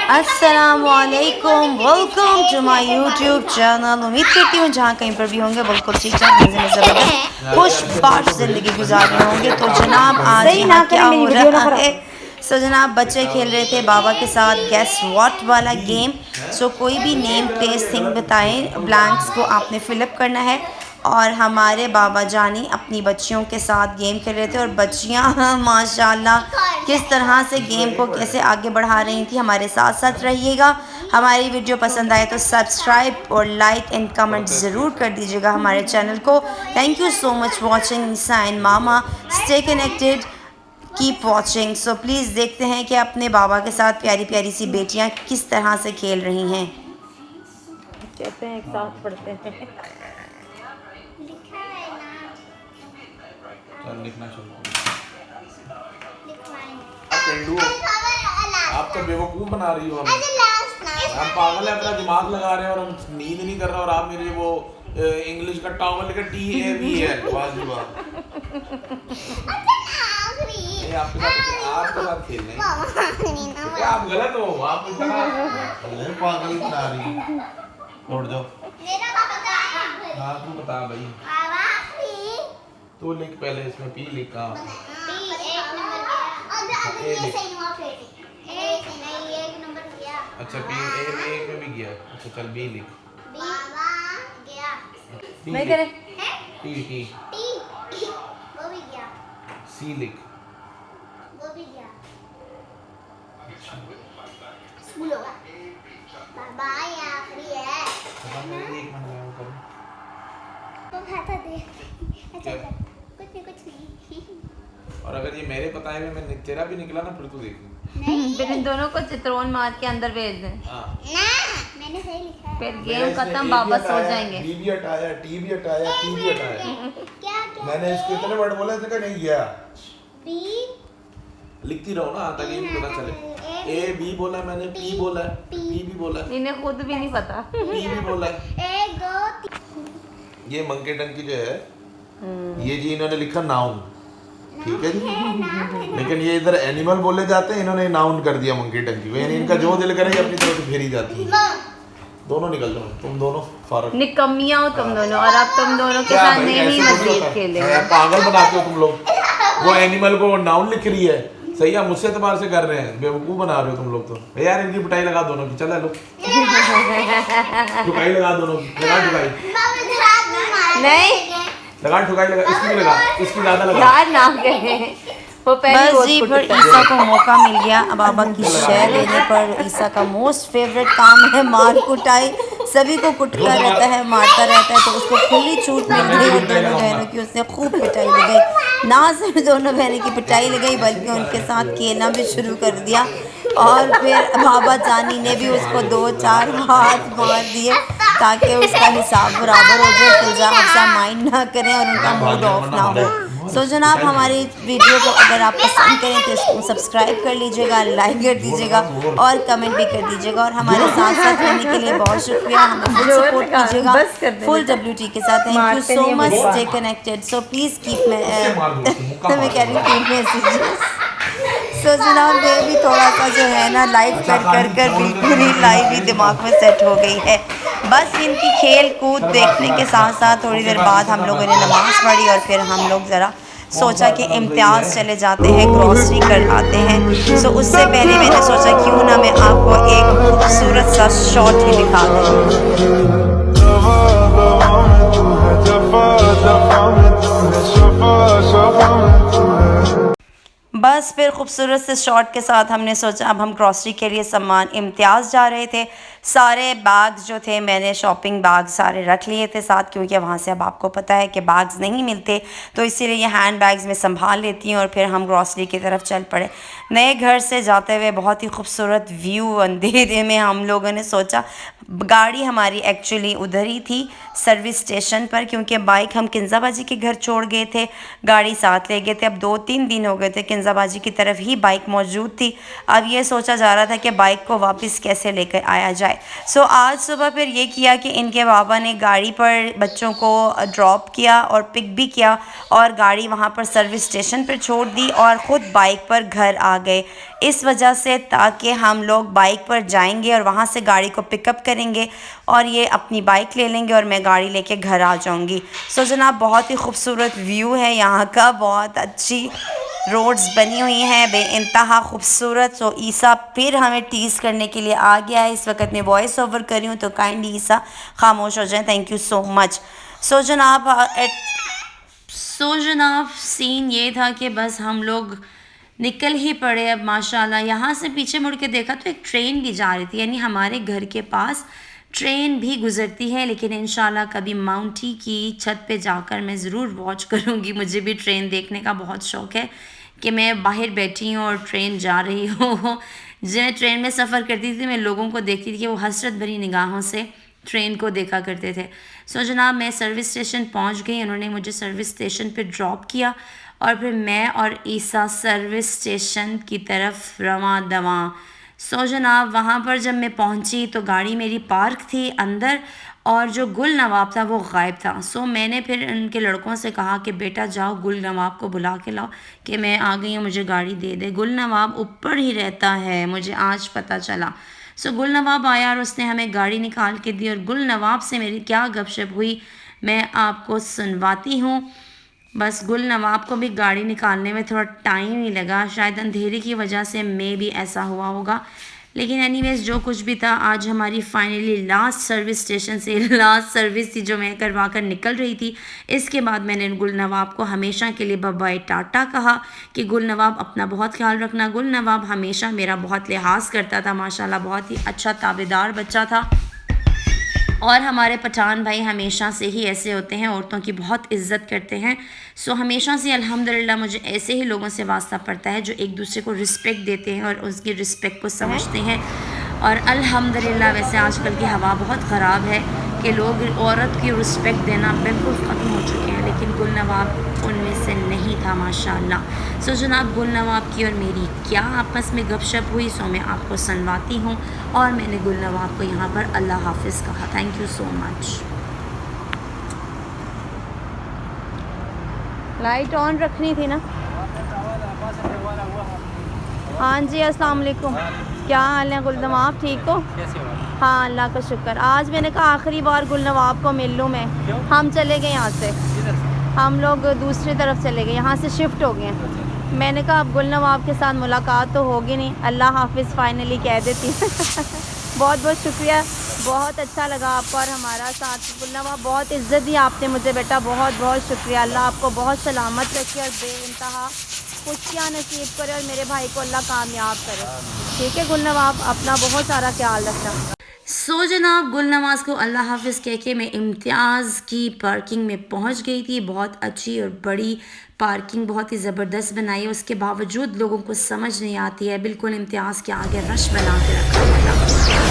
अस्सलामुअलैकुम, welcome to my YouTube channel. उम्मीद करती हूँ जहाँ कहीं पर भी होंगे बिल्कुल ठीक ठाक मज़े में ज़बरदस्त खुशबाश ज़िंदगी गुजार रहे होंगे। तो जनाब आज यहाँ क्या हो रहा है? जनाब बच्चे खेल रहे थे बाबा के साथ गेस व्हाट वाला गेम। कोई भी नेम प्लेस थिंग बताएं, ब्लैंक्स को आपने फिलअप करना है। और हमारे बाबा जानी अपनी बच्चियों के साथ गेम खेल रहे थे और बच्चियां माशाल्लाह किस तरह से गेम को कैसे आगे बढ़ा रही थी। हमारे साथ साथ रहिएगा। हमारी वीडियो पसंद आए तो सब्सक्राइब और लाइक एंड कमेंट ज़रूर कर दीजिएगा हमारे चैनल को। Thank you so much watching Isa and mama. Stay connected, keep watching. Please देखते हैं कि अपने बाबा के साथ प्यारी प्यारी सी बेटियां किस तरह से खेल रही हैं। कहते हैं एक साथ पढ़ते हैं। लिखना शुरू आप तो बेवकूफ़ बना रही हो हमें। हम पागल है, अपना दिमाग लगा रहे हैं और हम नींद नहीं कर रहे और आप मेरे वो इंग्लिश का टॉवल लेकर TAVL वाह आपके साथ खेल रहे हैं। आप गलत हो, आप पागल बना रही हो। छोड़ दो। हाँ तू बता भाई, तो लिख पहले इसमें P लिखा। अच्छा P A में भी गया। अच्छा चल B लिख। मैं करे T वो भी गया। C लिख। वो भी गया। स्कूल होगा। बाबा ये आखिरी है। एक मिनट करो। तो खाता दे। अच्छा कुछ नहीं। और अगर ये मेरे बताए हुए में तेरा भी निकला ना फिर तू देखी। फिर इन दोनों को चित्रोन मार के अंदर भेज दें। हाँ ना मैंने सही लिखा है। फिर गेम खत्म, वापस हो जाएंगे। B भी हटाया, T भी हटाया, T भी हटाया। क्या मैंने इसके इतने वर्ड बोले थे कि नहीं गया। B लिखती रहो ना ताकि ये भी पता चले। A B बोला मैंने, P बोला है, P भी बोला है, इन्हें खुद भी नहीं पता। P भी बोला है। 1 2 3 ये मंके टंकी जो है ये जी इन्होंने लिखा नाउन, ठीक है जी। लेकिन ये इधर एनिमल बोले जाते हैं, इन्होंने नाउन कर दिया मंकी टंकी को। यानी इनका जो दिल करे अपनी तरफ से फेरी जाती है। दोनों निकल जाओ, तुम दोनों फारक निकम्मियां हो तुम दोनों, और अब तुम दोनों के साथ नहीं मजीद खेलेंगे। पागल बनाते हो तुम लोग। वो एनिमल को नाउन लिख रही है, सही है, मुझसे एतबार से कर रहे हैं, बेवकूफ बना रहे हो तुम लोग। तो यार इनकी पिटाई लगा दोनों की, चला लो ठुकाई लगा दोनों की, लगा ठुकाई नहीं लगा ठुकाई लगा, इसकी भी लगा, इसकी ज्यादा लगा यार ना कहे वो बस जी फिर ईसा को मौका मिल गया बाबा की शय लेने पर। ईसा का मोस्ट फेवरेट काम है मार कुटाई। सभी को कुटता रहता है, मारता रहता है, तो उसको खुली छूट मिल गई और दोनों बहनों की उसने खूब पिटाई लगाई। ना सिर्फ दोनों बहनों की पिटाई लगाई बल्कि उनके साथ खेलना भी शुरू कर दिया। और फिर बाबा जानी ने भी उसको 2-4 हाथ मार दिए ताकि उसका हिसाब बराबर हो जाए, फिजा माइंड ना करें और उनका मूड ऑफ ना हो। जनाब हमारी वीडियो को अगर आप पसंद करें तो इसको सब्सक्राइब कर लीजिएगा, लाइक कर दीजिएगा और कमेंट भी कर दीजिएगा। और हमारे साथ साथ रहने के लिए बहुत शुक्रिया। हमें फुल सपोर्ट कीजिएगा फुल WT के साथ। Thank you so much, stay connected. Please keep मैं कह रही हूँ मैसेजेस। जनाब ये भी थोड़ा सा जो है ना लाइव कर बिल्कुल ही लाइव ही दिमाग में सेट हो गई है। बस इनकी खेल कूद देखने के साथ साथ थोड़ी देर बाद हम लोगों ने नमाज़ पढ़ी और फिर हम लोग ज़रा सोचा कि इम्तियाज़ चले जाते हैं, ग्रॉसरी कर आते हैं। उससे पहले मैंने सोचा क्यों ना मैं आपको एक खूबसूरत सा शॉट ही दिखा दूँ। बस फिर खूबसूरत से शॉट के साथ हमने सोचा अब हम ग्रॉसरी के लिए सामान इम्तियाज़ जा रहे थे। सारे बैग्स जो थे मैंने शॉपिंग बैग सारे रख लिए थे साथ, क्योंकि वहाँ से अब आपको पता है कि बैग्स नहीं मिलते, तो इसीलिए ये हैंड बैग्स में संभाल लेती हूँ। और फिर हम ग्रॉसरी की तरफ चल पड़े। नए घर से जाते हुए बहुत ही खूबसूरत व्यू, अंधेरे में हम लोगों ने सोचा गाड़ी हमारी एक्चुअली उधर ही थी सर्विस स्टेशन पर, क्योंकि बाइक हम किंजाबाजी के घर छोड़ गए थे, गाड़ी साथ ले गए थे। अब 2-3 दिन हो गए थे, किंजाबाजी की तरफ ही बाइक मौजूद थी। अब ये सोचा जा रहा था कि बाइक को वापस कैसे लेकर आया जाए। है। सो आज सुबह फिर ये किया कि इनके बाबा ने गाड़ी पर बच्चों को ड्रॉप किया और पिक भी किया और गाड़ी वहाँ पर सर्विस स्टेशन पर छोड़ दी और ख़ुद बाइक पर घर आ गए। इस वजह से ताकि हम लोग बाइक पर जाएंगे और वहाँ से गाड़ी को पिकअप करेंगे और ये अपनी बाइक ले लेंगे और मैं गाड़ी लेके घर आ जाऊँगी। सो जनाब बहुत ही खूबसूरत व्यू है यहाँ का, बहुत अच्छी रोड्स बनी हुई हैं, बेइंतहा खूबसूरत। सो ईसा फिर हमें टीज़ करने के लिए आ गया है। इस वक्त मैं वॉइस ओवर कर रही हूँ तो काइंडली ईसा खामोश हो जाएं। Thank you so much. So जनाब सीन ये था कि बस हम लोग निकल ही पड़े। अब माशाल्लाह यहाँ से पीछे मुड़ के देखा तो एक ट्रेन भी जा रही थी, यानी हमारे घर के पास ट्रेन भी गुज़रती है। लेकिन इंशाल्लाह कभी माउंटी की छत पे जाकर मैं ज़रूर वॉच करूँगी। मुझे भी ट्रेन देखने का बहुत शौक़ है कि मैं बाहर बैठी हूँ और ट्रेन जा रही हूँ। जब ट्रेन में सफ़र करती थी मैं लोगों को देखती थी कि वो हसरत भरी निगाहों से ट्रेन को देखा करते थे। सो जनाब मैं सर्विस स्टेशन पहुँच गई। उन्होंने मुझे सर्विस स्टेशन पे ड्रॉप किया और फिर मैं और ईसा सर्विस स्टेशन की तरफ रवां दवां। सो जनाब वहाँ पर जब मैं पहुँची तो गाड़ी मेरी पार्क थी अंदर और जो गुल नवाब था वो गायब था। सो मैंने फिर उनके लड़कों से कहा कि बेटा जाओ गुल नवाब को बुला के लाओ कि मैं आ गई हूँ, मुझे गाड़ी दे दे। गुल नवाब ऊपर ही रहता है, मुझे आज पता चला। सो गुल नवाब आया और उसने हमें गाड़ी निकाल के दी और गुल नवाब से मेरी क्या गपशप हुई मैं आपको सुनवाती हूँ। बस गुल नवाब को भी गाड़ी निकालने में थोड़ा टाइम ही लगा, शायद अंधेरे की वजह से मे भी ऐसा हुआ होगा। लेकिन एनीवेज जो कुछ भी था, आज हमारी फाइनली लास्ट सर्विस स्टेशन से लास्ट सर्विस थी जो मैं करवा कर निकल रही थी। इसके बाद मैंने गुल नवाब को हमेशा के लिए बाय टाटा कहा कि गुल नवाब अपना बहुत ख्याल रखना। गुल नवाब हमेशा मेरा बहुत लिहाज करता था, माशाल्लाह बहुत ही अच्छा ताबेदार बच्चा था। और हमारे पठान भाई हमेशा से ही ऐसे होते हैं, औरतों की बहुत इज़्ज़त करते हैं। सो हमेशा से अल्हम्दुलिल्लाह मुझे ऐसे ही लोगों से वास्ता पड़ता है जो एक दूसरे को रिस्पेक्ट देते हैं और उसकी रिस्पेक्ट को समझते हैं। और अल्हम्दुलिल्लाह वैसे आजकल की हवा बहुत ख़राब है कि लोग औरत की रिस्पेक्ट देना बिल्कुल ख़त्म हो चुके हैं, लेकिन गुल नवाब उनमें से नहीं था माशाल्लाह। सो जनाब गुल नवाब की और मेरी क्या आपस में गपशप हुई सो मैं आपको सुनवाती हूँ। और मैंने गुल नवाब को यहाँ पर अल्लाह हाफिज़ कहा। Thank you so much. Light on रखनी थी ना। हाँ जी अस्सलाम वालेकुम, क्या हाल है गुल नवाब, ठीक हो? हाँ अल्लाह का शुक्र। आज मैंने कहा आखिरी बार गुल नवाब को मिल लूँ मैं। हम चले गए यहाँ से, हम लोग दूसरी तरफ चले गए, यहाँ से शिफ्ट हो गए हैं। मैंने कहा अब गुल नवाब के साथ मुलाकात तो होगी नहीं, अल्लाह हाफिज़ फाइनली कह देती बहुत बहुत शुक्रिया, बहुत अच्छा लगा आपका और हमारा साथ। गुल नवाब बहुत इज़्ज़त दी आपने मुझे बेटा, बहुत बहुत शुक्रिया। अल्लाह आपको बहुत सलामत रखे और बेइंतहा खुशियाँ नसीब करे और मेरे भाई को अल्लाह कामयाब करे। ठीक है गुल नवाब, अपना बहुत सारा ख्याल रखना। सो जनाब गुल नवाज को अल्लाह हाफिज़ कह के मैं इम्तियाज़ की पार्किंग में पहुंच गई थी। बहुत अच्छी और बड़ी पार्किंग, बहुत ही ज़बरदस्त बनाई है, उसके बावजूद लोगों को समझ नहीं आती है। बिल्कुल इम्तियाज़ के आगे रश बना के रखा हुआ था।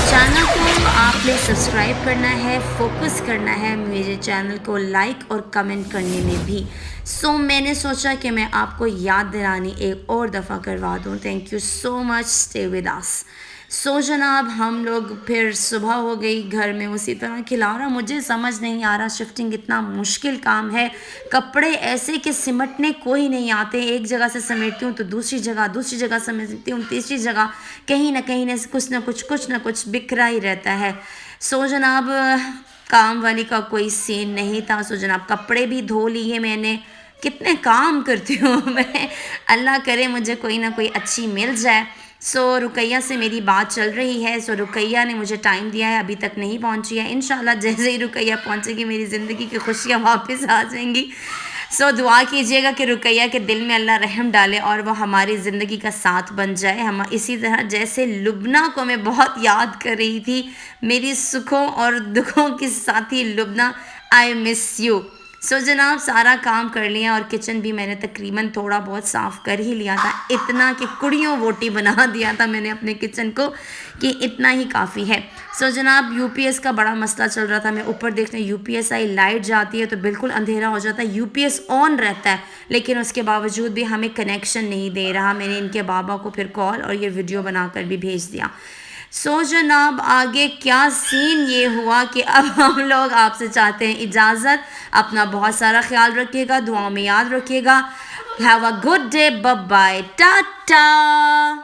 चैनल को आपने सब्सक्राइब करना है, फोकस करना है मेरे चैनल को लाइक और कमेंट करने में भी। सो मैंने सोचा कि मैं आपको याद दिलानी एक और दफ़ा करवा दूँ। Thank you so much, stay with us. So जनाब हम लोग फिर सुबह हो गई, घर में उसी तरह खिला रहा। मुझे समझ नहीं आ रहा, शिफ्टिंग इतना मुश्किल काम है, कपड़े ऐसे कि सिमटने कोई नहीं आते। एक जगह से समेटती हूँ तो दूसरी जगह समेटती हूँ, तीसरी जगह कहीं ना कहीं ने कुछ ना कुछ बिखरा ही रहता है। सो जनाब काम वाली का कोई सीन नहीं था। सो जनाब कपड़े भी धो लिए मैंने, कितने काम करती हूँ मैं, अल्लाह करे मुझे कोई ना कोई अच्छी मिल जाए। सो रुकैया से मेरी बात चल रही है। सो रुकैया ने मुझे टाइम दिया है, अभी तक नहीं पहुंची है। इंशाल्लाह जैसे ही रुकैया पहुंचेगी मेरी ज़िंदगी की खुशियाँ वापस आ जाएंगी। सो दुआ कीजिएगा कि रुकैया के दिल में अल्लाह रहम डाले और वह हमारी ज़िंदगी का साथ बन जाए। हम इसी तरह जैसे लुबना को मैं बहुत याद कर रही थी, मेरी सुखों और दुखों की साथी लुबना, आई मिस यू। सो जनाब सारा काम कर लिया और किचन भी मैंने तकरीबन थोड़ा बहुत साफ़ कर ही लिया था, इतना कि कुड़ियों वोटी बना दिया था मैंने अपने किचन को कि इतना ही काफ़ी है। सो जनाब यूपीएस का बड़ा मसला चल रहा था। मैं ऊपर देखने यूपीएस आई, लाइट जाती है तो बिल्कुल अंधेरा हो जाता है, यूपीएस ऑन रहता है लेकिन उसके बावजूद भी हमें कनेक्शन नहीं दे रहा। मैंने इनके बाबा को फिर कॉल और ये वीडियो बनाकर भी भेज दिया। सो जनाब आगे क्या सीन ये हुआ कि अब हम लोग आपसे चाहते हैं इजाज़त। अपना बहुत सारा ख्याल रखिएगा, दुआ में याद रखिएगा। Have a good day, bye bye, Tata.